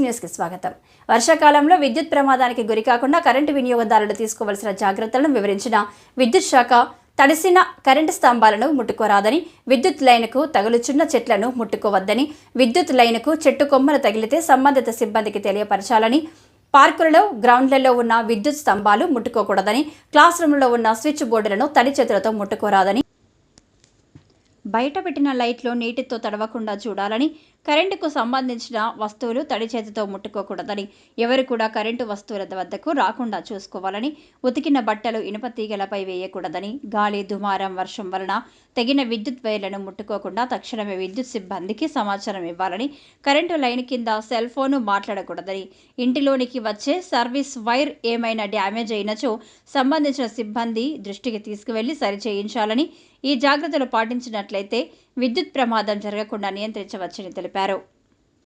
న్యూస్కి స్వాగతం. వర్షాకాలంలో విద్యుత్ ప్రమాదానికి గురికాకుండా కరెంటు వినియోగదారులు తీసుకోవాల్సిన జాగ్రత్తలను వివరించిన విద్యుత్ శాఖ తడిసిన కరెంటు స్తంభాలను ముట్టుకోరాదని, విద్యుత్ లైన్కు తగులుచున్న చెట్లను ముట్టుకోవద్దని, విద్యుత్ లైన్కు చెట్టు కొమ్మలు తగిలితే సంబంధిత సిబ్బందికి తెలియపరచాలని, పార్కులలో గ్రౌండ్లలో ఉన్న విద్యుత్ స్తంభాలు ముట్టుకోకూడదని, క్లాస్ రూమ్లో ఉన్న స్విచ్ బోర్డులను తడి చేతులతో ముట్టుకోరాదని, బయట పెట్టిన లైట్లో నీటితో తడవకుండా చూడాలని, కరెంటుకు సంబంధించిన వస్తువులు తడి చేతితో ముట్టుకోకూడదని, ఎవరు కూడా కరెంటు వస్తువుల వద్దకు రాకుండా చూసుకోవాలని, ఉతికిన బట్టలు ఇనుప తీగలపై వేయకూడదని, గాలి, దుమారం, వర్షం వలన తెగిన విద్యుత్ వైర్లను ముట్టుకోకుండా తక్షణమే విద్యుత్ సిబ్బందికి సమాచారం ఇవ్వాలని, కరెంటు లైన్ కింద సెల్ ఫోను మాట్లాడకూడదని, ఇంటిలోనికి వచ్చే సర్వీస్ వైర్ ఏమైనా డ్యామేజ్ అయినచో సంబంధించిన సిబ్బంది దృష్టికి తీసుకువెళ్లి సరిచేయించాలని, ఈ జాగ్రత్తలు పాటించినట్లయితే విద్యుత్ ప్రమాదం జరగకుండా నియంత్రించవచ్చని తెలిపారు.